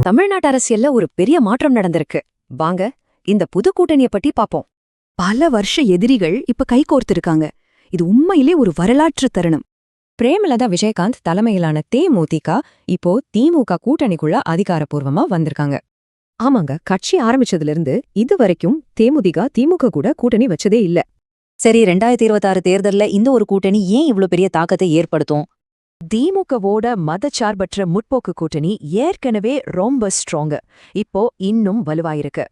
தமிழ்நாட்டு அரசியல்ல ஒரு பெரிய மாற்றம் நடந்திருக்கு. வாங்க இந்த புது கூட்டணிய பத்தி பாப்போம். பல வருஷ எதிரிகள் இப்ப கைகோர்த்திருக்காங்க. இது உண்மையிலே ஒரு வரலாற்று தருணம். பிரேமலதா விஜயகாந்த் தலைமையிலான தேமுதிக இப்போ திமுக கூட்டணிக்குள்ள அதிகாரப்பூர்வமா வந்திருக்காங்க. ஆமாங்க, கட்சி ஆரம்பிச்சதுல இது வரைக்கும் தேமுதிக திமுக கூட கூட்டணி வச்சதே இல்ல. சரி, 2026 தேர்தல்ல இந்த ஒரு கூட்டணி ஏன் இவ்ளோ பெரிய தாக்கத்தை ஏற்படுத்தும்? திமுகவோட மதச்சார்பற்ற முற்போக்கு கூட்டணி ஏற்கனவே ரொம்ப ஸ்ட்ராங். இப்போ இன்னும் வலுவாயிருக்கு.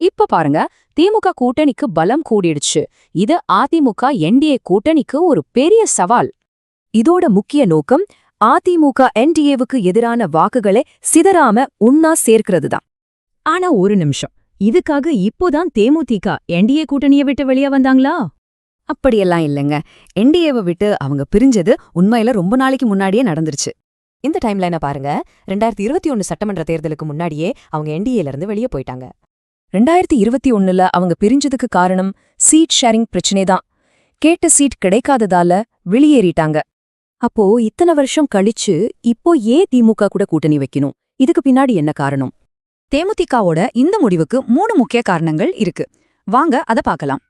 இப்ப பாருங்க, திமுக கூட்டணிக்கு பலம் கூடிடுச்சு. இது அதிமுக என்டிஏ கூட்டணிக்கு ஒரு பெரிய சவால். இதோட முக்கிய நோக்கம் அதிமுக என்டிஏவுக்கு எதிரான வாக்குகளை சிதறாம உண்ணா சேர்க்கிறதுதான். ஆனா ஒரு நிமிஷம், இதுக்காக இப்போதான் தேமுதிக என்டிஏ கூட்டணியை விட்டு வெளியே வந்தாங்களா? அப்படியெல்லாம் இல்லைங்க. என்டிஏவை விட்டு அவங்க பிரிஞ்சது உண்மையில ரொம்ப நாளைக்கு முன்னாடியே நடந்துருச்சு. இந்த டைம்லைனை பாருங்க. 2021 சட்டமன்ற தேர்தலுக்கு முன்னாடியே அவங்க என்டிஏல இருந்து வெளியே போயிட்டாங்க. 2021ல அவங்க பிரிஞ்சதுக்கு காரணம் சீட் ஷேரிங் பிரச்சனை தான். கேட்ட சீட் கிடைக்காததால வெளியேறிட்டாங்க. அப்போ இத்தனை வருஷம் கழிச்சு இப்போ ஏன் திமுக கூட கூட்டணி வைக்கணும்? இதுக்கு பின்னாடி என்ன காரணம்? தேமுதிகவோட இந்த முடிவுக்கு 3 முக்கிய காரணங்கள் இருக்கு. வாங்க அத பார்க்கலாம்.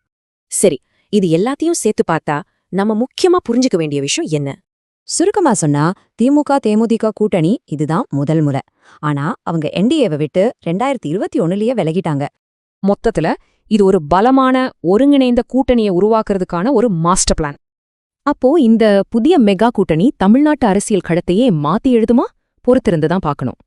சரி, இது எல்லாத்தையும் சேர்த்து பார்த்தா நம்ம முக்கியமா புரிஞ்சுக்க வேண்டிய விஷயம் என்ன? சுருக்கமா சொன்னா, திமுக தேமுதிக கூட்டணி இதுதான் முதல் முறை. ஆனா அவங்க என்டிஏவை விட்டு 2021லயே விலகிட்டாங்க. மொத்தத்துல இது ஒரு பலமான ஒருங்கிணைந்த கூட்டணியை உருவாக்குறதுக்கான ஒரு மாஸ்டர் பிளான். அப்போ இந்த புதிய மெகா கூட்டணி தமிழ்நாட்டு அரசியல் களத்தையே மாத்தி எழுதுமா? பொறுத்திருந்துதான் பார்க்கணும்.